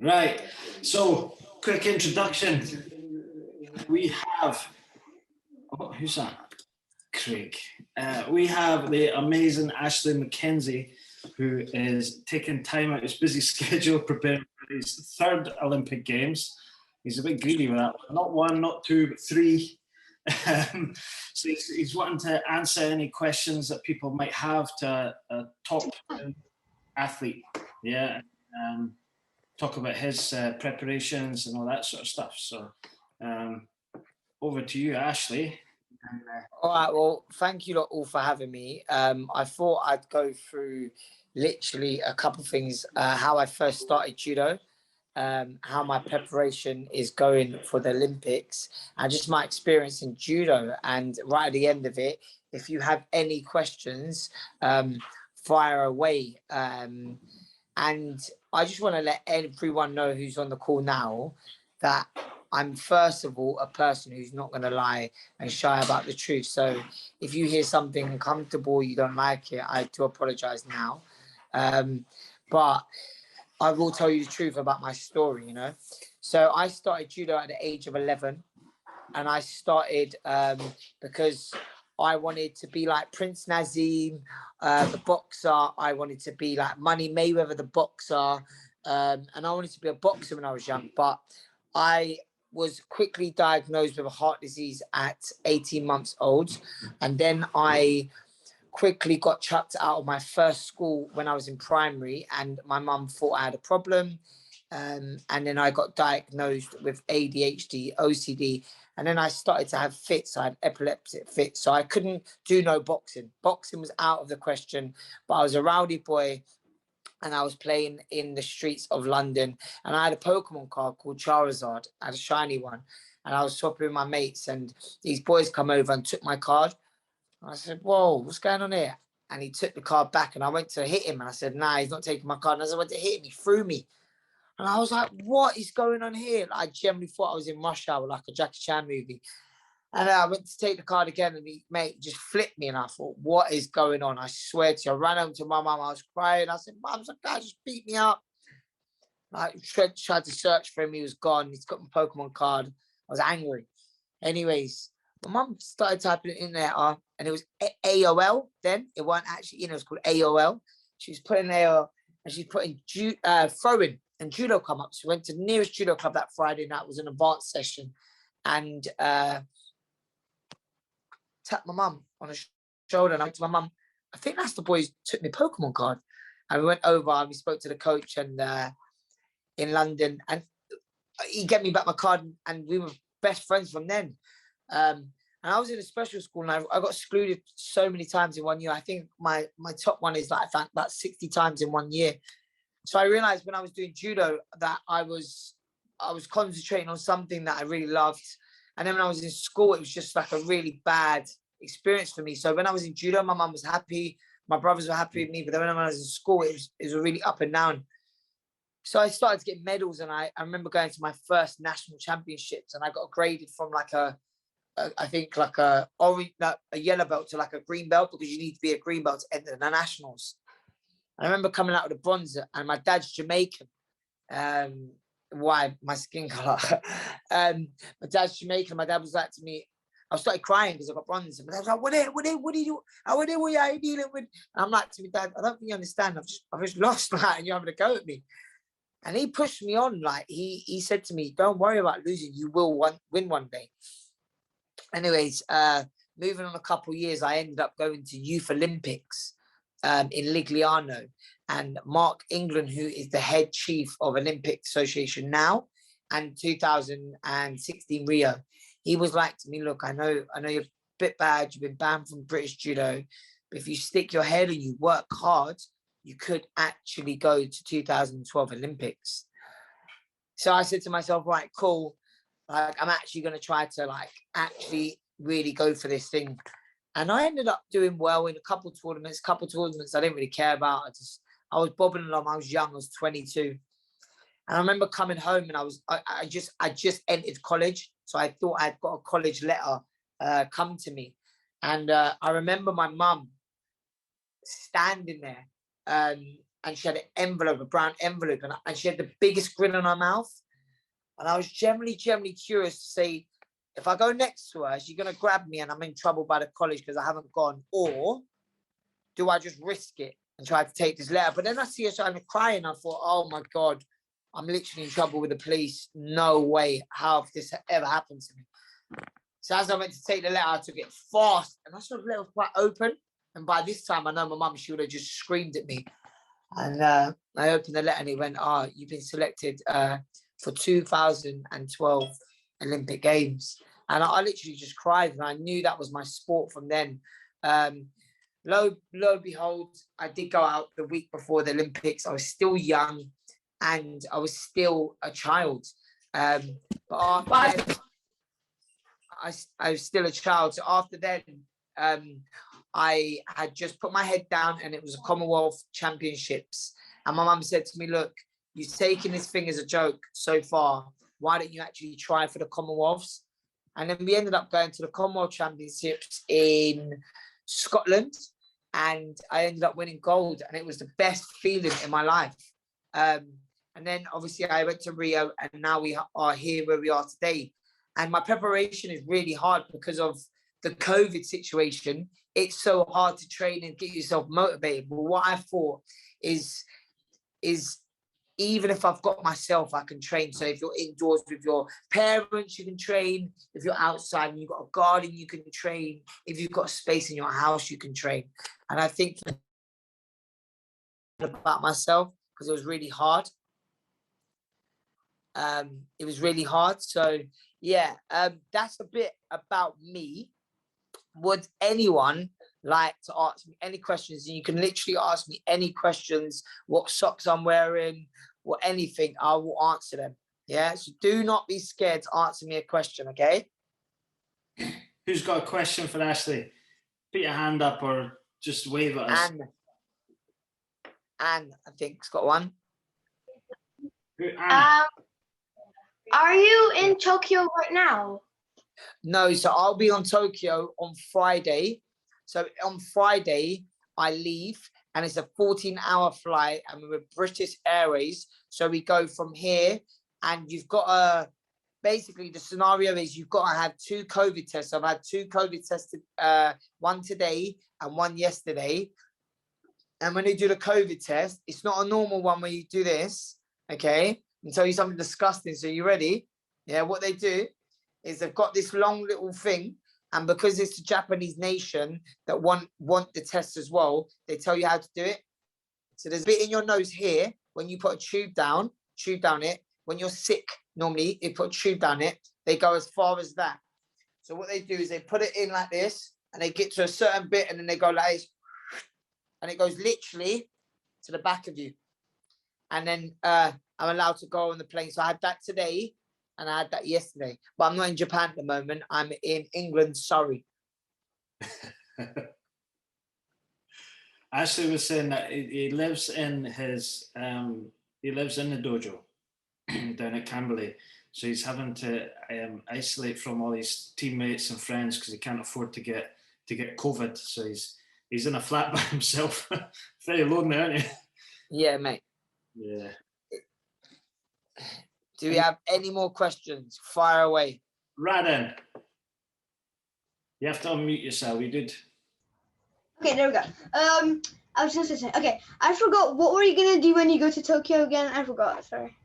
Right. So, quick introduction. We have, oh, who's that? Craig. We have the amazing Ashley Mackenzie, who is taking time out of his busy schedule preparing for his third Olympic Games. He's a bit greedy with that. Not one, not two, but three. So he's wanting to answer any questions that people might have to a top athlete. Yeah. Talk about his preparations and all that sort of stuff. So over to you, Ashley. All right, well, thank you lot all for having me. I thought I'd go through literally a couple of things, how I first started judo, how my preparation is going for the Olympics, and just my experience in judo. And right at the end of it, if you have any questions, fire away. And I just want to let everyone know who's on the call now that I'm first of all a person who's not going to lie and shy about the truth. So if you hear something uncomfortable, you don't like it, I do apologize now. But I will tell you the truth about my story, you know. So I started judo at the age of 11, and I started because I wanted to be like Prince Nazim, the boxer. I wanted to be like Money Mayweather, the boxer. And I wanted to be a boxer when I was young. But I was quickly diagnosed with a heart disease at 18 months old. And then I quickly got chucked out of my first school when I was in primary. And my mum thought I had a problem. And then I got diagnosed with ADHD, OCD, and then I started to have fits. I had epileptic fits, so I couldn't do no boxing. Boxing was out of the question, but I was a rowdy boy, and I was playing in the streets of London, and I had a Pokemon card called Charizard. I had a shiny one, and I was swapping with my mates, and these boys come over and took my card. And I said, whoa, what's going on here? And he took the card back, and I went to hit him, and I said, nah, he's not taking my card. And as I went to hit him, he threw me. And I was like, what is going on here? I generally thought I was in Rush Hour, like a Jackie Chan movie. And I went to take the card again, and he, mate, just flipped me. And I thought, what is going on? I swear to you, I ran home to my mum. I was crying. I said, Mum, some guy just beat me up. I tried to search for him. He was gone. He's got my Pokemon card. I was angry. Anyways, my mum started typing it in there, and it was AOL then. It wasn't actually, it was called AOL. She was putting AOL, and she's putting throwing. And judo come up. So we went to the nearest judo club that Friday night. It was an advanced session. And tapped my mum on the shoulder. And I went to my mum, I think that's the boy who took me Pokemon card. And we went over and we spoke to the coach and in London. And he gave me back my card. And we were best friends from then. And I was in a special school, and I got excluded so many times in 1 year. I think my top one is like I found about 60 times in 1 year. So I realized when I was doing judo that I was concentrating on something that I really loved. And then when I was in school, it was just like a really bad experience for me. So when I was in judo, my mum was happy. My brothers were happy with me. But then when I was in school, it was really up and down. So I started to get medals. And I remember going to my first national championships. And I got graded from like a orange, like a yellow belt to like a green belt, because you need to be a green belt to enter the nationals. I remember coming out with a bronze, and my dad's Jamaican. Why? My skin color. My dad's Jamaican. My dad was like to me, I started crying because I got bronze. And my dad was like, what are you dealing with? And I'm like to my dad, I don't think you understand. I've just lost that, and you're having a go at me. And he pushed me on. Like he said to me, don't worry about losing. You will win one day. Anyways, moving on a couple of years, I ended up going to Youth Olympics in Ligliano, and Mark England, who is the head chief of Olympic Association now, and 2016 Rio, he was like to me, look, I know you're a bit bad, you've been banned from British judo, but if you stick your head and you work hard, you could actually go to 2012 Olympics. So I said to myself, right, cool, like I'm actually going to try to like actually really go for this thing. And I ended up doing well in a couple of tournaments I didn't really care about. I was bobbing along. I was young. I was 22. And I remember coming home, and I just entered college. So I thought I'd got a college letter come to me. And I remember my mum standing there and she had an envelope, a brown envelope, and she had the biggest grin on her mouth. And I was generally curious to say, if I go next to her, is she going to grab me and I'm in trouble by the college because I haven't gone? Or do I just risk it and try to take this letter? But then I see her starting to cry and I thought, oh my God, I'm literally in trouble with the police. No way. How have this ever happened to me? So as I went to take the letter, I took it fast and I saw the letter was quite open. And by this time, I know my mum, she would have just screamed at me. And I opened the letter and it went, oh, you've been selected for 2012 Olympic Games. And I literally just cried and I knew that was my sport from then. Lo and behold, I did go out the week before the Olympics. I was still young and I was still a child. But after then, I was still a child. So after then, I had just put my head down and it was a Commonwealth Championships. And my mum said to me, look, you've taken this thing as a joke so far. Why don't you actually try for the Commonwealths? And then we ended up going to the Commonwealth Championships in Scotland. And I ended up winning gold. And it was the best feeling in my life. And then obviously I went to Rio and now we are here where we are today. And my preparation is really hard because of the COVID situation. It's so hard to train and get yourself motivated. But what I thought is even if I've got myself, I can train. So if you're indoors with your parents, you can train. If you're outside and you've got a garden, you can train. If you've got space in your house, you can train. And I think about myself because it was really hard. It was really hard. So yeah, that's a bit about me. Would anyone like to ask me any questions? You can literally ask me any questions, what socks I'm wearing, or anything, I will answer them. Yeah, so do not be scared to answer me a question, okay? Who's got a question for Ashley? Put your hand up or just wave at us. Anne, I think, has got one. Are you in Tokyo right now? No, so I'll be on Tokyo on Friday. So on Friday, I leave and it's a 14-hour flight and we're with British Airways. So we go from here and you've got to, basically the scenario is you've got to have 2 COVID tests. I've had 2 COVID tests, one today and one yesterday. And when you do the COVID test, it's not a normal one where you do this, okay? And tell you something disgusting. So you ready? Yeah, what they do is they've got this long little thing, and because it's a Japanese nation that want the test as well, they tell you how to do it. So there's a bit in your nose here. When you put a tube down it. When you're sick, normally they put a tube down it. They go as far as that. So what they do is they put it in like this, and they get to a certain bit, and then they go like this, and it goes literally to the back of you. And then I'm allowed to go on the plane. So I had that today. And I had that yesterday, but I'm not in Japan at the moment. I'm in England, Surrey. Ashley was saying that he lives in his the dojo down at Camberley, so he's having to isolate from all his teammates and friends because he can't afford to get COVID. So he's in a flat by himself. Very lonely, aren't you? Yeah, mate. Yeah. Do we have any more questions? Fire away. Radin, you have to unmute yourself. You did. Okay, there we go. I was just gonna say. Okay, I forgot. What were you gonna do when you go to Tokyo again? I forgot. Sorry.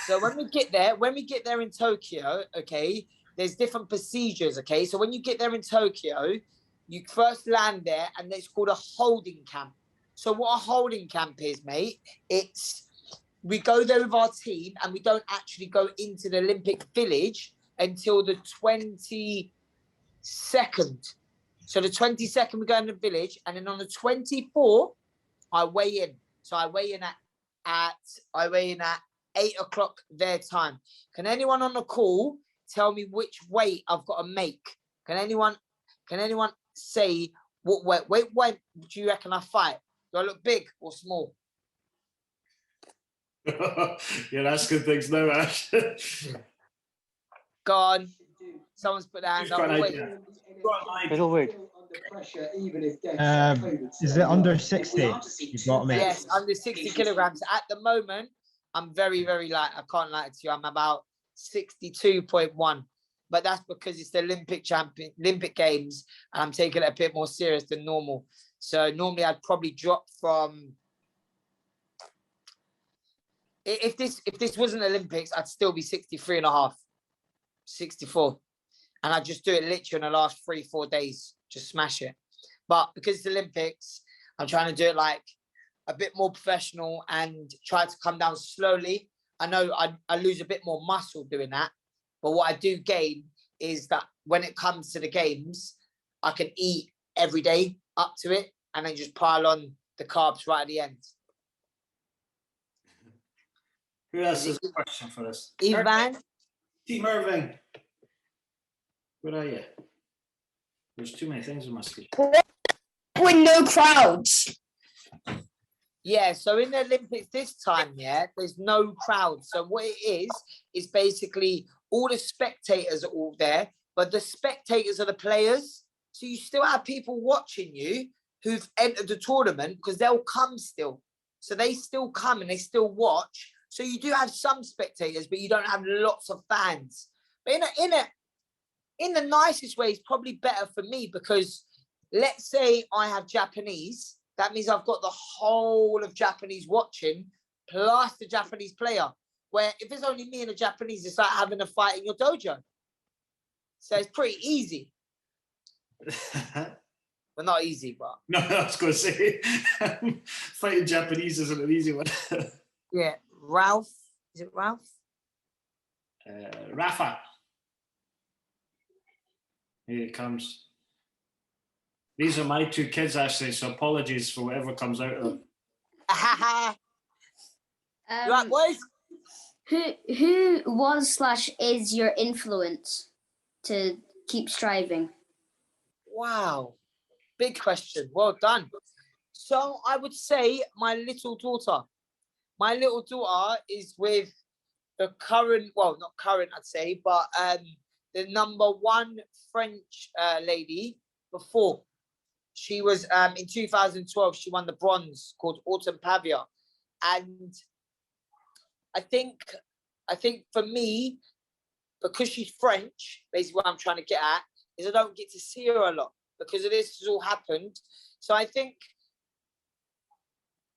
So when we get there in Tokyo, okay, there's different procedures. Okay, so when you get there in Tokyo, you first land there, and it's called a holding camp. So what a holding camp is, mate, we go there with our team and we don't actually go into the Olympic Village until the 22nd. So the 22nd, we go in the village, and then on the 24th, I weigh in. So I weigh in at 8 o'clock their time. Can anyone on the call tell me which weight I've got to make? Can anyone say what weight do you reckon I fight? Do I look big or small? You're asking things now, Ash. Go on. Someone's put their hand up. Middleweight. Is it under 60? You brought me. Yes, under 60 kilograms. At the moment, I'm very, very light. I can't lie to you. I'm about 62.1. But that's because it's the Olympic Games, and I'm taking it a bit more serious than normal. So normally I'd probably drop from. If this wasn't Olympics, I'd still be 63 and a half, 64. And I'd just do it literally in the last 3-4 days, just smash it. But because it's Olympics, I'm trying to do it like a bit more professional and try to come down slowly. I know I lose a bit more muscle doing that. But what I do gain is that when it comes to the games, I can eat every day up to it and then just pile on the carbs right at the end. Who else has a question for us? Ivan? Team Irving. Where are you? There's too many things on my screen. With no crowds. Yeah, so in the Olympics this time, there's no crowd. So what it is basically all the spectators are all there, but the spectators are the players. So you still have people watching you who've entered the tournament because they'll come still. So they still come and they still watch. So you do have some spectators, but you don't have lots of fans. But in the nicest way, it's probably better for me because let's say I have Japanese. That means I've got the whole of Japanese watching plus the Japanese player. Where if it's only me and a Japanese, it's like having a fight in your dojo. So it's pretty easy. Well, not easy, but... No, I was going to say, fighting Japanese isn't an easy one. Yeah, Ralph. Is it Ralph? Rafa. Here it comes. These are my two kids, Ashley, so apologies for whatever comes out of them. Right, boys? Who was/is your influence to keep striving? Wow. Big question. Well done. So I would say my little daughter. My little daughter is with the current, well, not current, I'd say, but the #1 French lady before. She was in 2012, she won the bronze called Autumn Pavia. And I think for me, because she's French, basically what I'm trying to get at is I don't get to see her a lot because of this has all happened. So I think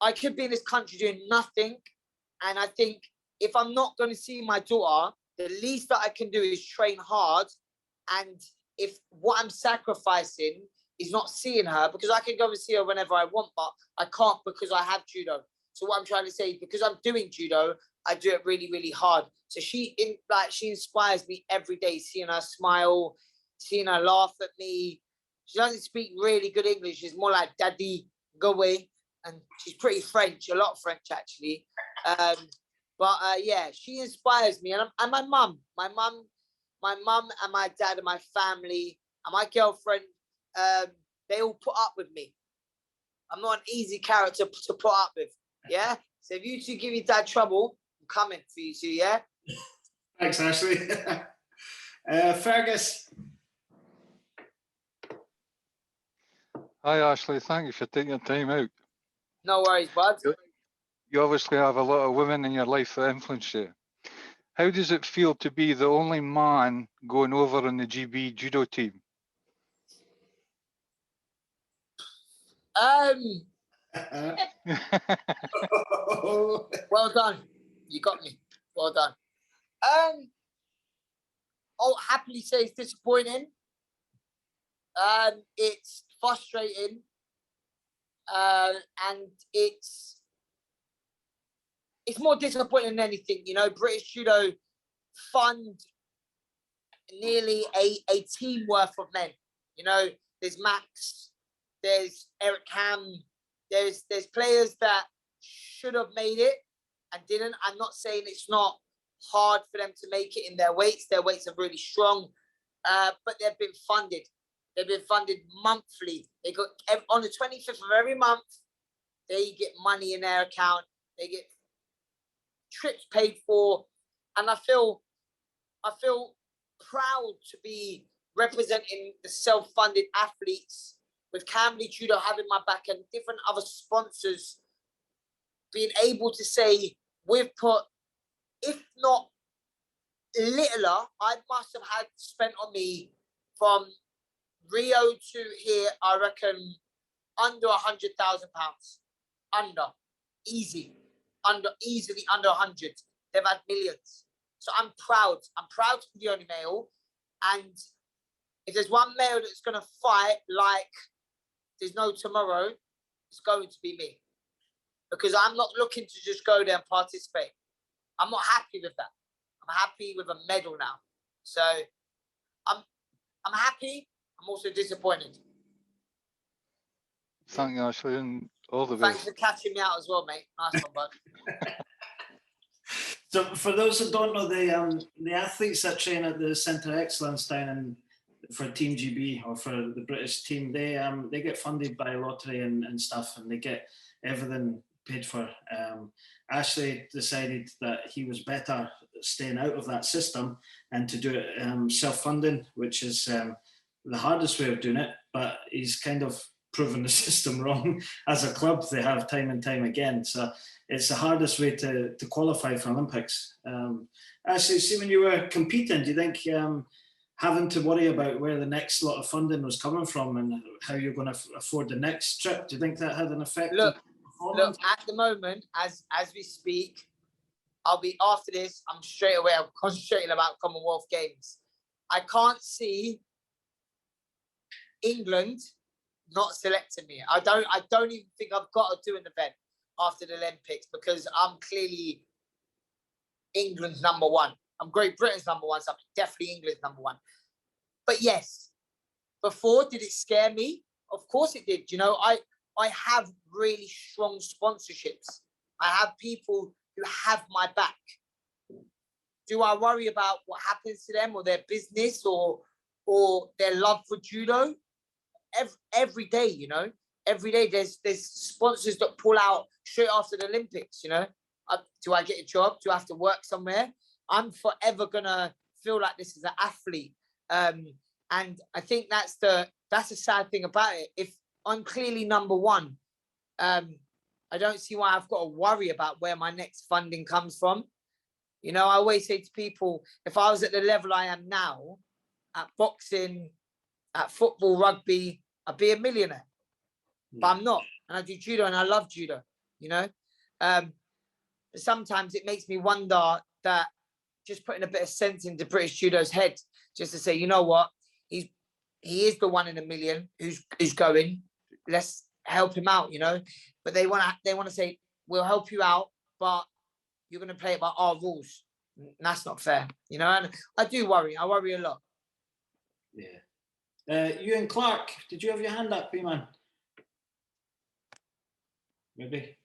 I could be in this country doing nothing. And I think if I'm not going to see my daughter, the least that I can do is train hard. And if what I'm sacrificing is not seeing her, because I can go and see her whenever I want, but I can't because I have judo. So what I'm trying to say, because I'm doing judo, I do it really, really hard. So she inspires me every day, seeing her smile, seeing her laugh at me. She doesn't speak really good English. She's more like daddy, go away. And she's pretty French, a lot of French actually. Yeah, she inspires me. And my mum and my dad and my family and my girlfriend, they all put up with me. I'm not an easy character to put up with. Yeah. So if you two give your dad trouble, I'm coming for you two. Yeah. Thanks, Ashley. Fergus. Hi, Ashley. Thank you for taking your time out. No worries, bud. You obviously have a lot of women in your life that influence you. How does it feel to be the only man going over on the GB judo team? Well done. You got me. Well done. I'll happily say it's disappointing. It's frustrating. And it's more disappointing than anything. You know, British Judo fund nearly a team worth of men. You know, there's Max, there's Eric Ham, there's players that should have made it and didn't. I'm not saying it's not hard for them to make it in their weights. Their weights are really strong, but they've been funded. They've been funded monthly. They got on the 25th of every month. They get money in their account. They get trips paid for, and I feel proud to be representing the self-funded athletes with Camberley Judo having my back and different other sponsors being able to say, we've put, if not littler, I must have had spent on me from Rio to here, I reckon, under £100,000. Easily under 100. They've had millions. So I'm proud. I'm proud to be the only male. And if there's one male that's going to fight like there's no tomorrow, it's going to be me. Because I'm not looking to just go there and participate. I'm not happy with that. I'm happy with a medal now. So I'm happy. I'm also disappointed. Thank you, Ashley, and all the Thanks best. for catching me out as well, mate. Nice one, bud. So for those who don't know, the athletes that train at the Centre of Excellence down for Team GB or for the British team, they get funded by lottery and stuff, and they get everything paid for. Ashley decided that he was better staying out of that system and to do it self-funding, which is the hardest way of doing it, but he's kind of proven the system wrong. As a club, they have time and time again. So it's the hardest way to qualify for Olympics. Actually, see, when you were competing, do you think having to worry about where the next lot of funding was coming from and how you're going to afford the next trip, do you think that had an effect? Look, at the moment, as we speak, I'll be after this, I'm concentrating about Commonwealth Games. I can't see England not selecting me. I don't even think I've got to do an event after the Olympics because I'm clearly England's number one. I'm Great Britain's number one, so I'm definitely England's number one. But yes, before, did it scare me? Of course it did. You know, I have really strong sponsorships. I have people who have my back. Do I worry about what happens to them or their business or their love for judo? Every day, you know, every day there's sponsors that pull out straight after the Olympics, you know. Do I get a job? Do I have to work somewhere? I'm forever gonna feel like this is an athlete. And I think that's the sad thing about it. If I'm clearly number one, I don't see why I've got to worry about where my next funding comes from. You know, I always say to people, if I was at the level I am now, at boxing, at football, rugby, I'd be a millionaire. But I'm not. And I do judo and I love judo, you know. Sometimes it makes me wonder that just putting a bit of sense into British judo's head, just to say, you know what, he is the one in a million who's going. Let's help him out, you know. But they want to say, we'll help you out, but you're going to play it by our rules. And that's not fair, you know. And I do worry. I worry a lot. Yeah. Ewan Clark, did you have your hand up, B-man? Maybe.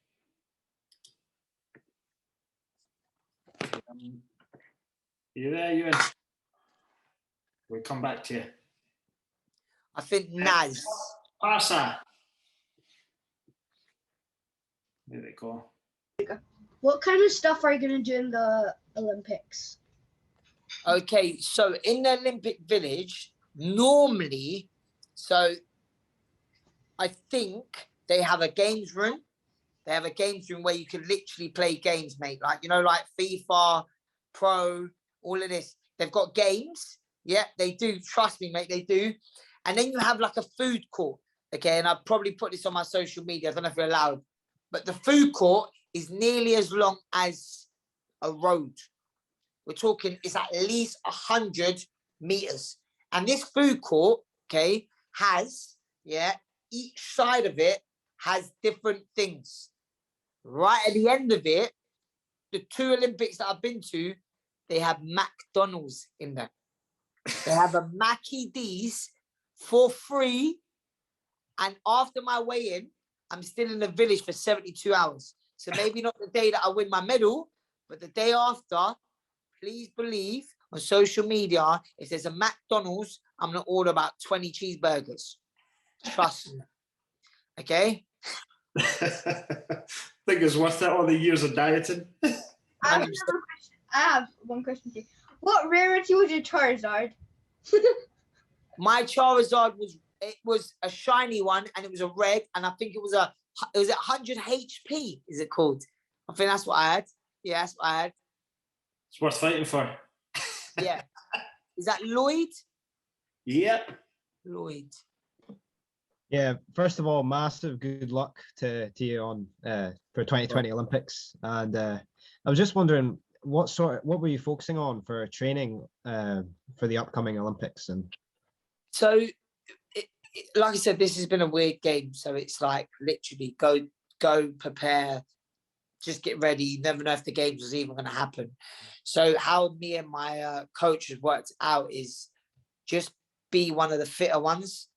You there, Ewan? We'll come back to you. I think Naz. Parsa. There they go. What kind of stuff are you going to do in the Olympics? Okay, so in the Olympic Village, normally, so I think they have a games room. They have a games room where you can literally play games, mate. Like, you know, like FIFA, Pro, all of this. They've got games. Yeah, they do. Trust me, mate, they do. And then you have like a food court. Okay, and I'll probably put this on my social media. I don't know if you're allowed. But the food court is nearly as long as a road. We're talking, it's at least 100 meters. And this food court, okay, has, each side of it has different things. Right at the end of it, the 2 Olympics that I've been to, they have McDonald's in there. They have a Mackie D's for free. And after my weigh-in, I'm still in the village for 72 hours. So maybe not the day that I win my medal, but the day after, please believe on social media, if there's a McDonald's, I'm going to order about 20 cheeseburgers. Trust me. Okay? Think it's worth it, all the years of dieting. I have one question for you. What rarity was your Charizard? My Charizard was it was a shiny one, and it was a red, and I think it was 100 HP. Is it called? I think that's what I had. Yeah, that's what I had. It's worth fighting for. Yeah. Is that Lloyd? Yep. Lloyd. Yeah, first of all, massive good luck to you on for 2020 Olympics. And I was just wondering what were you focusing on for training for the upcoming Olympics? And so like I said, this has been a weird game. So it's like literally go prepare, just get ready. You never know if the games was even going to happen. So how me and my coach has worked out is just be one of the fitter ones,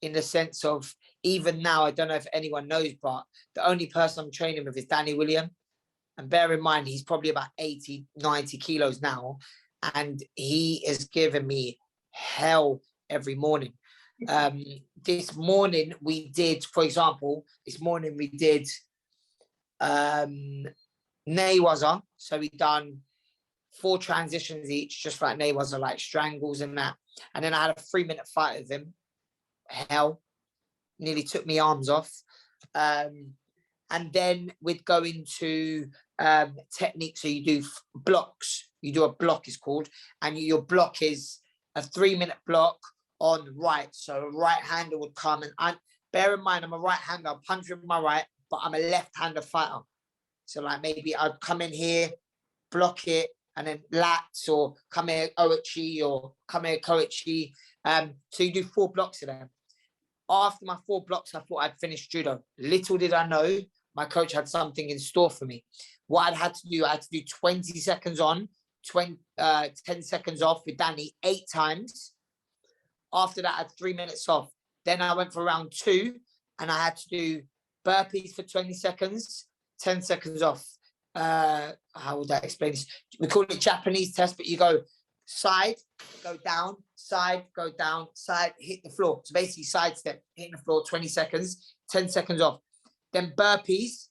in the sense of, even now, I don't know if anyone knows, but the only person I'm training with is Danny William. And bear in mind, he's probably about 80, 90 kilos now. And he is giving me hell every morning. This morning we did, for example, Naywaza. So we done 4 transitions each, just like Naywaza, like strangles and that. And then I had a 3-minute fight with him. Hell, nearly took me arms off. And then we'd go into technique. So you do blocks. You do a block, is called, and your block is a 3-minute block on right. So a right hander would come, and bear in mind, I'm a right hander. I'm punching with my right, but I'm a left-hander fighter. So like maybe I'd come in here, block it, and then lats, or come here oichi, or come here koichi. So you do 4 blocks of them. After my 4 blocks, I thought I'd finished judo. Little did I know, my coach had something in store for me. What I had to do 20 seconds on, 10 seconds off with Danny 8 times. After that, I had 3 minutes off. Then I went for round 2, and I had to do burpees for 20 seconds, 10 seconds off. How would I explain this? We call it Japanese test, but you go side, go down, side, go down, side, hit the floor. So basically side step, hitting the floor, 20 seconds, 10 seconds off. Then burpees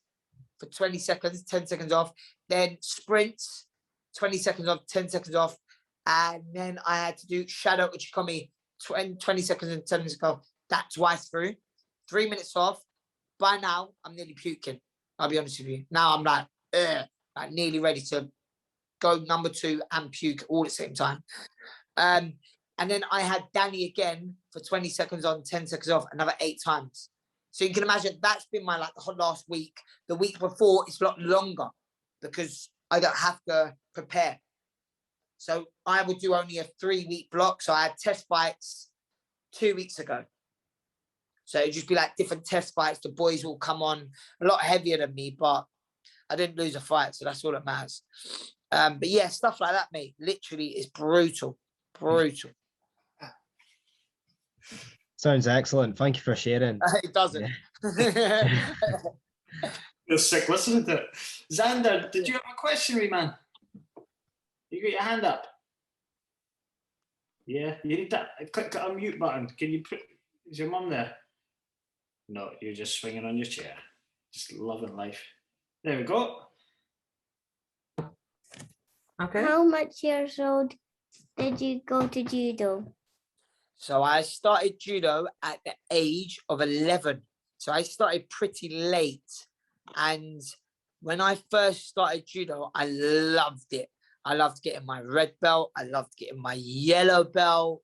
for 20 seconds, 10 seconds off. Then sprints, 20 seconds off, 10 seconds off. And then I had to do shadow uchikomi, 20 seconds and 10 seconds off. That twice through. 3 minutes off. By now, I'm nearly puking. I'll be honest with you. Now I'm like nearly ready to go number 2 and puke all at the same time. And then I had Danny again for 20 seconds on, 10 seconds off, another 8 times. So you can imagine that's been my the last week. The week before, it's a lot longer because I don't have to prepare. So I would do only a 3-week block. So I had test fights 2 weeks ago. So it'd just be like different test fights. The boys will come on a lot heavier than me, but I didn't lose a fight. So that's all that matters. But yeah, stuff like that, mate, literally is brutal. Brutal. sounds excellent. Thank you for sharing. It doesn't. Yeah. You're sick listening to it. Xander, did you have a question, wee man? You got your hand up? Yeah, you need that. Click the unmute button. Can you put, is your mum there? No, you're just swinging on your chair. Just loving life. There we go. Okay. How much years old did you go to judo? So I started judo at the age of 11. So I started pretty late. And when I first started judo, I loved it. I loved getting my red belt. I loved getting my yellow belt.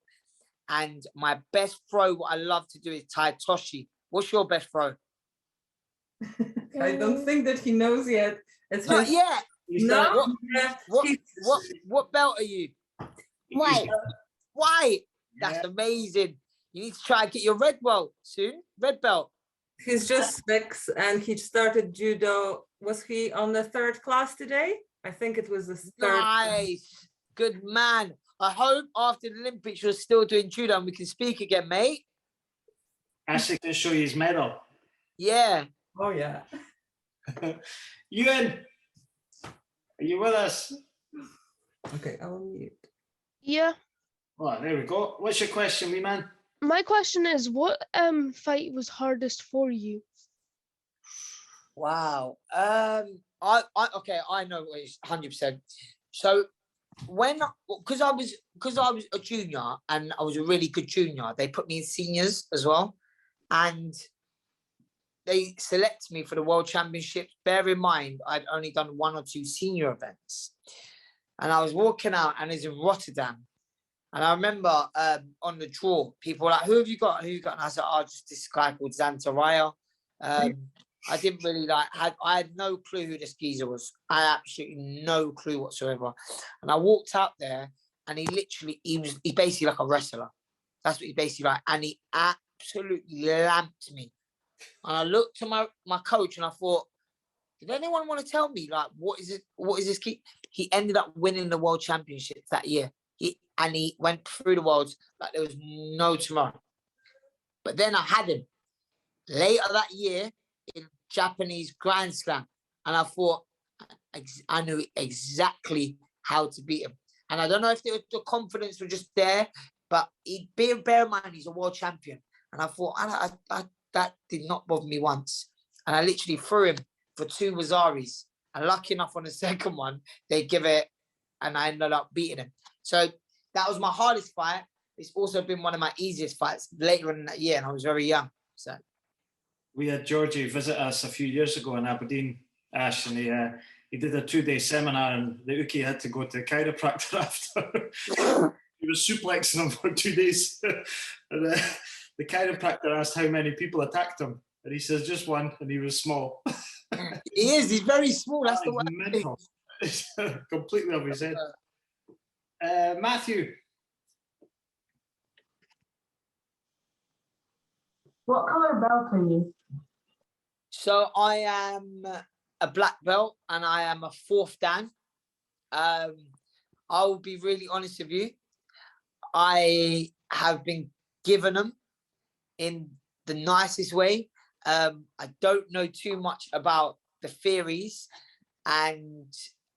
And my best throw, what I love to do is tai toshi. What's your best throw? I don't think that he knows yet. It's Not just yet. no. What belt are you? White. White. That's amazing. You need to try and get your red belt soon. Red belt. He's just 6 and he started judo. Was he on the 3rd class today? I think it was the 3rd. Nice. Good man. I hope after the Olympics you're still doing judo and we can speak again, mate. Ashley can show you his medal. Yeah. Oh yeah. Ewan, are you with us? Okay, I'll mute. Yeah, Oh, there we go. What's your question, wee man? my question is, what fight was hardest for you? Wow. I know what it's 100%. So because I was a junior and I was a really good junior, they put me in seniors as well, and they select me for the World Championships. Bear in mind, I'd only done 1 or 2 senior events, and I was walking out, and it's in Rotterdam. And I remember on the draw, people were like, "Who have you got? Who you got?" And I said, "Oh, just this guy called Zantaraya." I didn't really I had no clue who this geezer was. I had absolutely no clue whatsoever. And I walked out there, and he basically like a wrestler. That's what he basically like. And he absolutely lamped me. And I looked to my coach, and I thought, did anyone want to tell me, like, what is this key? He ended up winning the World Championships that year. He went through the worlds like there was no tomorrow. But then I had him later that year in Japanese Grand Slam. And I thought, I knew exactly how to beat him. And I don't know if the confidence was just there, but bear in mind, he's a world champion. And I thought, that did not bother me once. And I literally threw him for 2 Wazaris. And lucky enough on the second one, they give it, and I ended up beating him. So that was my hardest fight. It's also been one of my easiest fights later in that year, and I was very young. So we had Georgie visit us a few years ago in Aberdeen, Ash, and he did a 2-day seminar, and the Uki had to go to a chiropractor after. He was suplexing him for 2 days. And the chiropractor asked how many people attacked him, and he says just 1, and he was small. He is. He's very small. That's the word. Mental. Completely off his head. Matthew. What colour belt are you? So I am a black belt, and I am a 4th Dan. I will be really honest with you. I have been given them in the nicest way. I don't know too much about the theories, and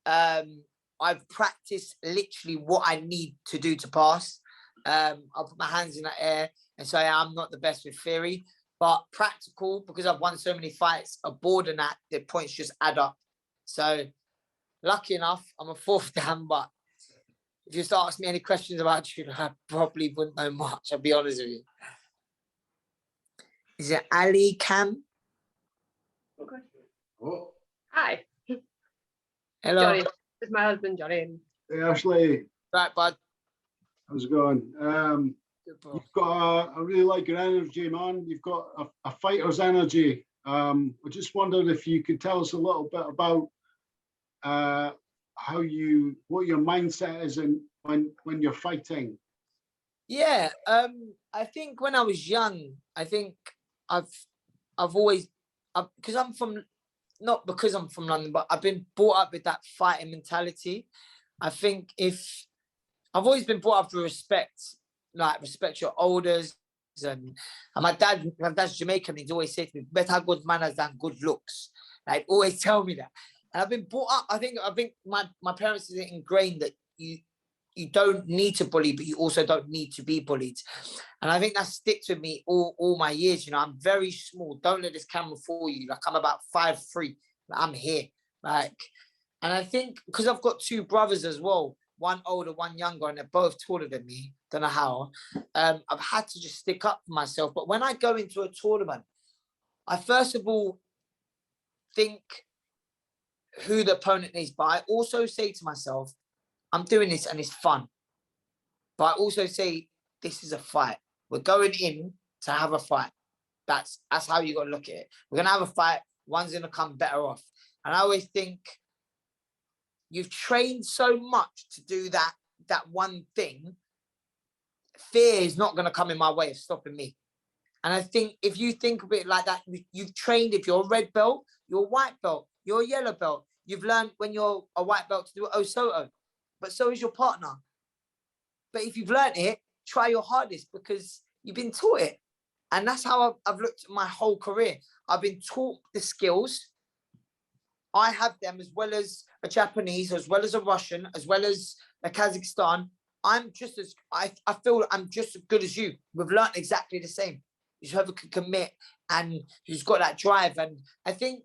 I've practiced literally what I need to do to pass. I'll put my hands in the air and say I'm not the best with theory, but practical, because I've won so many fights aboard and that, the points just add up. So lucky enough, I'm a 4th Dan, but if you start asking me any questions about you, I probably wouldn't know much, I'll be honest with you. Is it Ali Cam? Okay. Oh. Hi. Hello. Johnny. This is my husband, Johnny. Hey, Ashley. Right, bud. How's it going? You've got I really like your energy, man. You've got a fighter's energy. I just wondered if you could tell us a little bit about what your mindset is when you're fighting. Yeah, I think when I was young, I think I've always, because I'm from London, but I've been brought up with that fighting mentality. I think if I've always been brought up with respect, like respect your elders, and my dad's Jamaican. He's always said to me, "Better good manners than good looks." Like always tell me that. And I've been brought up. I think my parents is ingrained that you don't need to bully, but you also don't need to be bullied. And I think that sticks with me all my years. You know, I'm very small. Don't let this camera fool you. Like I'm about 5'3". Like, I'm here. Like, and I think because I've got 2 brothers as well, one older, one younger, and they're both taller than me. Don't know how. I've had to just stick up for myself. But when I go into a tournament, I first of all think who the opponent is, but I also say to myself, I'm doing this and it's fun. But I also say, this is a fight. We're going in to have a fight. That's how you got to look at it. We're going to have a fight. One's going to come better off. And I always think you've trained so much to do that one thing. Fear is not going to come in my way of stopping me. And I think if you think of it like that, you've trained, if you're a red belt, you're a white belt, you're a yellow belt. You've learned when you're a white belt to do Osoto, but so is your partner. But if you've learned it, try your hardest because you've been taught it. And that's how I've looked at my whole career. I've been taught the skills. I have them as well as a Japanese, as well as a Russian, as well as a Kazakhstan. I'm just as, I feel I'm just as good as you. We've learned exactly the same. Whoever can commit and who's got that drive. And I think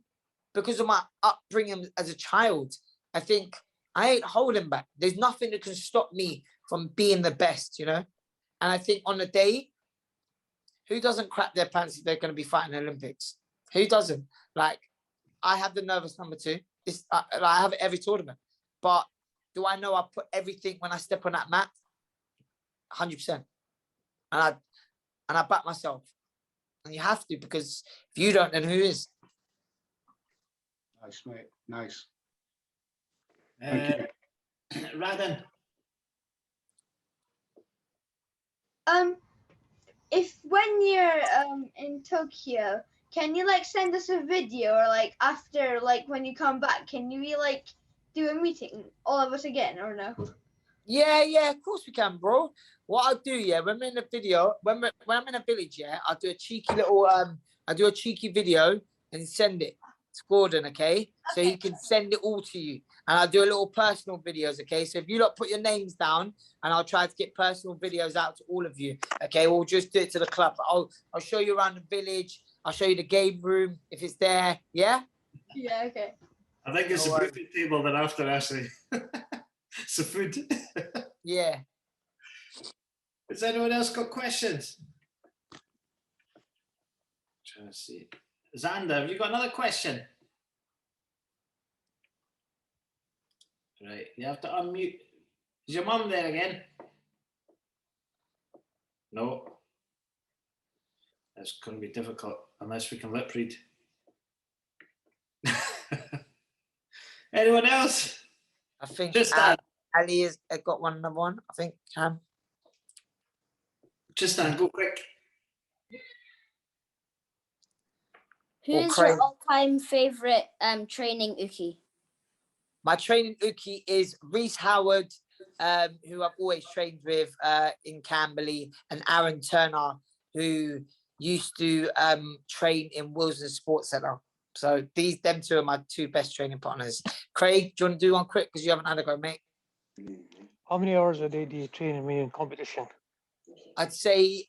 because of my upbringing as a child, I think I ain't holding back. There's nothing that can stop me from being the best, you know? And I think on the day, who doesn't crap their pants if they're going to be fighting the Olympics? Who doesn't? Like, I have the nervous number 2. I have it every tournament. But do I know I put everything when I step on that mat? 100%. And I back myself. And you have to, because if you don't, then who is? Nice, mate. Nice. Thank you. Radan. If when you're in Tokyo, can you like send us a video, or like after, like when you come back, can you like do a meeting, all of us again, or no? Yeah, of course we can, bro. What I'll do, yeah, when we're in the video, when I'm in a village, yeah, I'll do a cheeky little I do a cheeky video and send it to Gordon, okay? So he can send it all to you. And I'll do a little personal videos, okay? So if you lot put your names down, and I'll try to get personal videos out to all of you, okay? We'll just do it to the club. I'll show you around the village. I'll show you the game room if it's there. Yeah? Yeah, okay. I think it's a buffet table they're after, Ashley. It's the food. Yeah. Has anyone else got questions? Trying to see. Xander, have you got another question? Right, you have to unmute. Is your mum there again? No. That's going to be difficult unless we can lip read. Anyone else? I think Just Ali has got another one. I think Tristan, go quick. Who's your all-time favorite training uki? My training uki is Reese Howard, who I've always trained with in Camberley, and Aaron Turner, who used to train in Wilson Sports Centre. So them 2 are my 2 best training partners. Craig, do you want to do one quick because you haven't had a go, mate? How many hours a day do you train when you're in competition? I'd say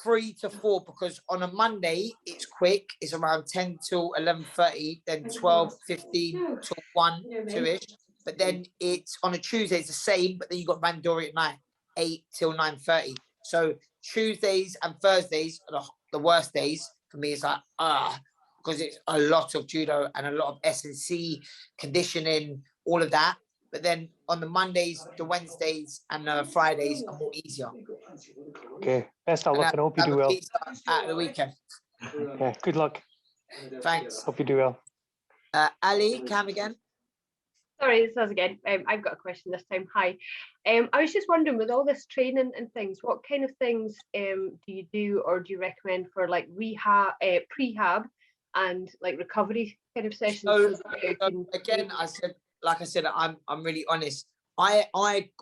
3 to 4, because on a Monday it's quick. It's around 10 till 11:30, then 12:15 till 1, 2ish. But then it's on a Tuesday it's the same, but then you got Randori at night, 8 till 9:30. So Tuesdays and Thursdays are the worst days for me. It's like because it's a lot of judo and a lot of S&C conditioning, all of that. But then on the Mondays, the Wednesdays, and the Fridays are more easier. Okay, best of luck, and I hope you do well. At the weekend. Okay, good luck. Thanks. Hope you do well. Ali, Cam again. Sorry, it's us again. I've got a question this time. Hi. I was just wondering, with all this training and things, what kind of things do you do, or do you recommend for like rehab, prehab, and like recovery kind of sessions? So again, like I said, I'm really honest. I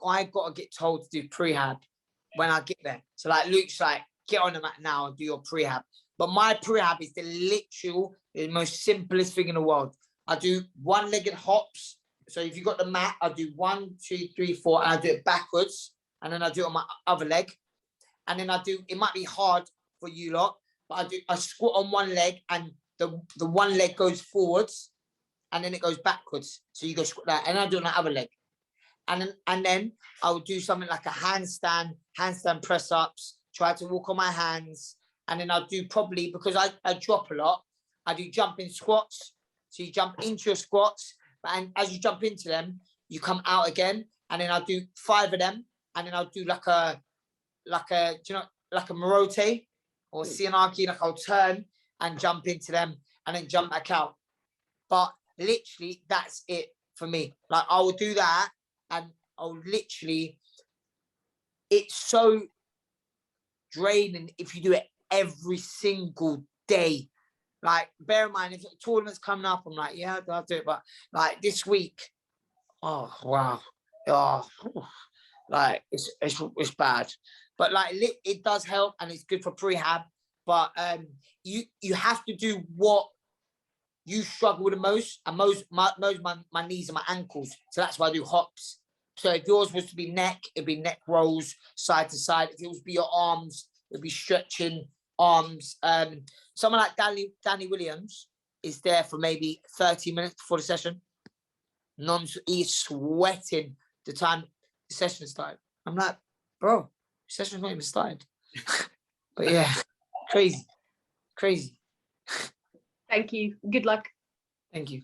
got to get told to do prehab when I get there. So like Luke's like, get on the mat now and do your prehab. But my prehab is the most simplest thing in the world. I do 1-legged hops. So if you got the mat, I do 1, 2, 3, 4, and I do it backwards, and then I do it on my other leg, and then it might be hard for you lot, but I squat on one leg, and the one leg goes forwards, and then it goes backwards. So you go squat that, and I do it on the other leg, and then I will do something like a handstand press ups, try to walk on my hands, and then I'll do probably, because I drop a lot, I do jumping squats. So you jump into your squats, and as you jump into them, you come out again, and then I'll do 5 of them, and then I'll do like a Marote or Sianaki, like I'll turn and jump into them and then jump back out. But literally, that's it for me. Like I will do that, and I'll literally, it's so draining if you do it every single day. Like, bear in mind, if a tournament's coming up, I'm like, yeah, I'll do it. But like this week, oh wow, like it's bad. But like it does help, and it's good for prehab. But you have to do what you struggle the most, and my knees and my ankles. So that's why I do hops. So if yours was to be neck, it'd be neck rolls side to side. If it was to be your arms, it'd be stretching arms. Someone like Danny Williams is there for maybe 30 minutes before the session. He's sweating the time the session started. I'm like, bro, session's not even started. But yeah, crazy. Thank you. Good luck. Thank you.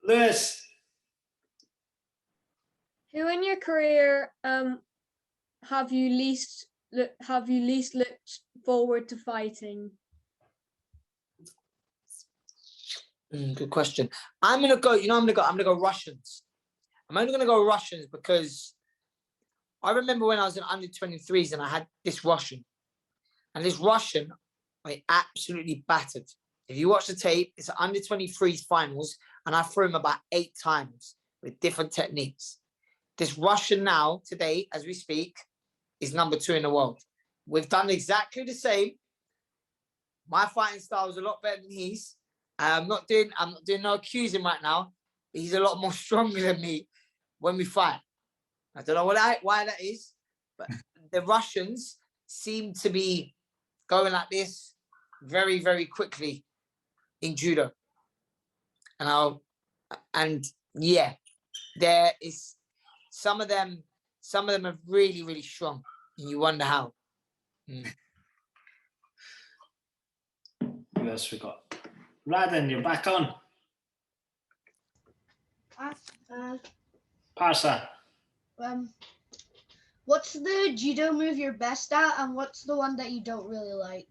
Lewis. Who in your career have you least looked forward to fighting? Good question. I'm gonna go Russians. I'm only gonna go Russians because I remember when I was in under 23s and I had this Russian, and this Russian I absolutely battered. If you watch the tape, it's under 23s finals, and I threw him about 8 times with different techniques. This Russian now, today, as we speak, is number 2 in the world. We've done exactly the same. My fighting style is a lot better than his. I'm not doing no accusing right now. He's a lot more stronger than me when we fight. I don't know why that is, but the Russians seem to be going like this very, very quickly in judo. And yeah, there is some of them are really, really strong, and you wonder how. Who else we got? Radin, you're back on. Parsa. What's the judo move you're best at, and what's the one that you don't really like?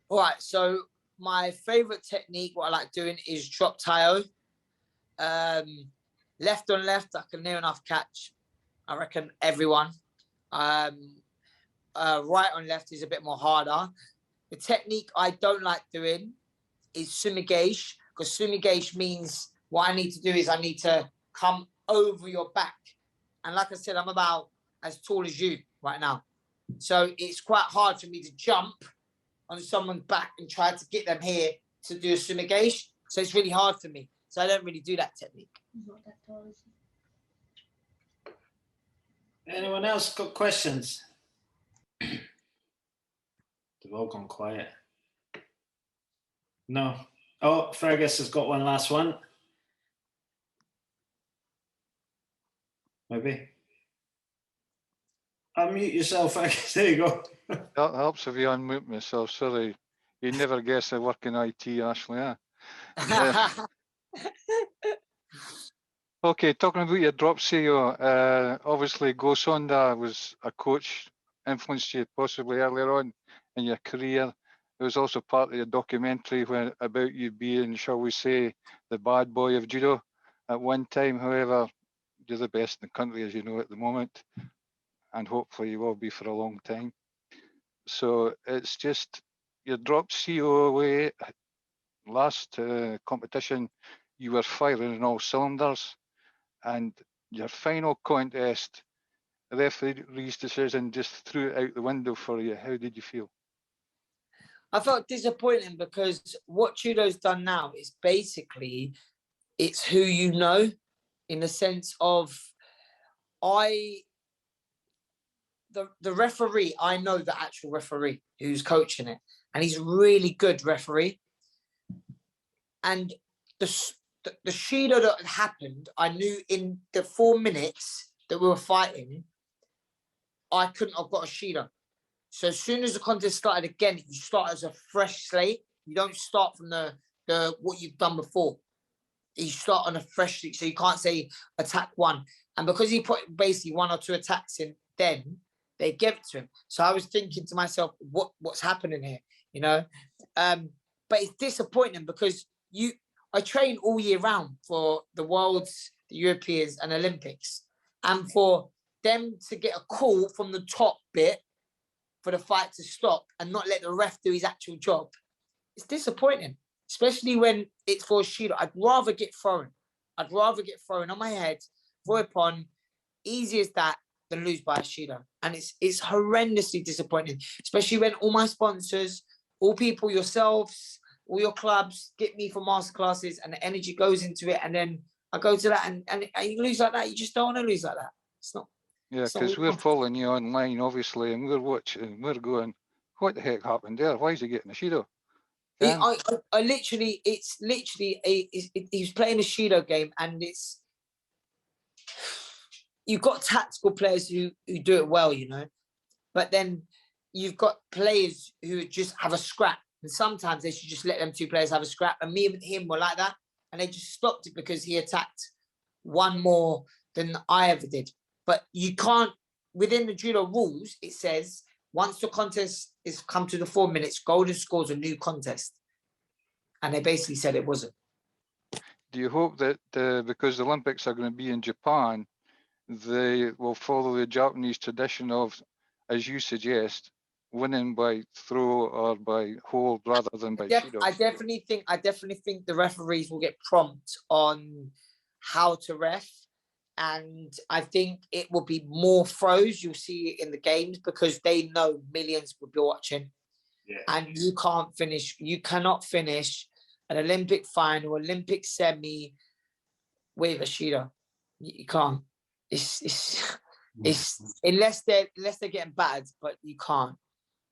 All right, so my favorite technique, what I like doing is drop taio. Left on left, I can near enough catch, I reckon, everyone. Right on left is a bit more harder. The technique I don't like doing is sumigeish, because sumigeish means what I need to do is I need to come over your back. And like I said, I'm about as tall as you right now. So it's quite hard for me to jump on someone's back and try to get them here to do a sumigeish. So it's really hard for me. So I don't really do that technique. Anyone else got questions? They've all gone quiet. No. Oh, Fergus has got one last one. Maybe. Unmute yourself, Fergus. There you go. That helps if you unmute myself. Sorry. You never guess I work in IT, Ashley. Okay, talking about your drop CEO, obviously Gosonda was a coach, influenced you possibly earlier on in your career. It was also part of your documentary about you being, shall we say, the bad boy of judo at one time. However, you're the best in the country, as you know, at the moment, and hopefully you will be for a long time. So it's just, you dropped CO away. Last competition, you were firing on all cylinders, and your final contest, the referee's decision just threw it out the window for you. How did you feel? I felt disappointing because what judo's done now is basically, it's who you know, in the sense of the referee, I know the actual referee who's coaching it, and he's a really good referee. And the Shido that had happened, I knew in the 4 minutes that we were fighting, I couldn't have got a Shido. So as soon as the contest started again, you start as a fresh slate. You don't start from the what you've done before. You start on a fresh slate, so you can't say attack 1. And because he put basically 1 or 2 attacks in, then they gave it to him. So I was thinking to myself, what's happening here, you know? But it's disappointing because I train all year round for the Worlds, the Europeans, and Olympics, and for them to get a call from the top bit for the fight to stop and not let the ref do his actual job, it's disappointing, especially when it's for a Shido. I'd rather get thrown. I'd rather get thrown on my head, throw it upon, easy as that, than lose by a Shido. And it's horrendously disappointing, especially when all my sponsors, all people, yourselves, all your clubs get me for masterclasses and the energy goes into it, and then I go to that and you lose like that. You just don't want to lose like that. It's not. Yeah, because we're following you online, obviously, and we're watching, we're going, what the heck happened there? Why is he getting a Shido? I literally, he was playing a Shido game, and it's you've got tactical players who do it well, you know, but then you've got players who just have a scrap, and sometimes they should just let them two players have a scrap. And me and him were like that, and they just stopped it because he attacked one more than I ever did. But you can't, within the judo rules, it says once the contest is come to the 4 minutes, Golden scores a new contest. And they basically said it wasn't. Do you hope that because the Olympics are going to be in Japan, they will follow the Japanese tradition of, as you suggest, winning by throw or by hold rather than by judo? I definitely think the referees will get prompt on how to ref, and I think it will be more throws. You'll see it in the games because they know millions will be watching. Yeah. And you cannot finish an Olympic final, Olympic semi with a shooter. You can't. It's unless they're getting battered, but you can't.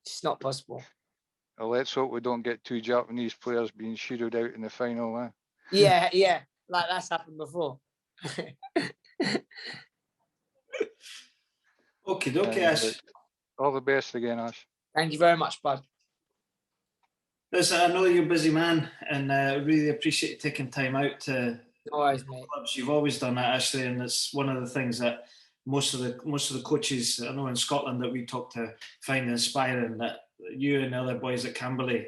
It's not possible. Well, let's hope we don't get two Japanese players being shooted out in the final. Yeah, like that's happened before. Okay, Ash. All the best again, Ash. Thank you very much, bud. Listen, I know you're a busy man, and really appreciate you taking time out to no worries, mate. Clubs. You've always done that, Ashley, and it's one of the things that most of the coaches I know in Scotland that we talk to find inspiring. That you and the other boys at Camberley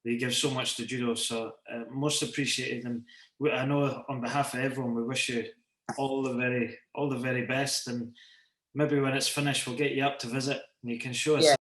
they give so much to judo. So most appreciated, and I know on behalf of everyone, we wish you all the very best. And maybe when it's finished, we'll get you up to visit, and you can show us. Yeah.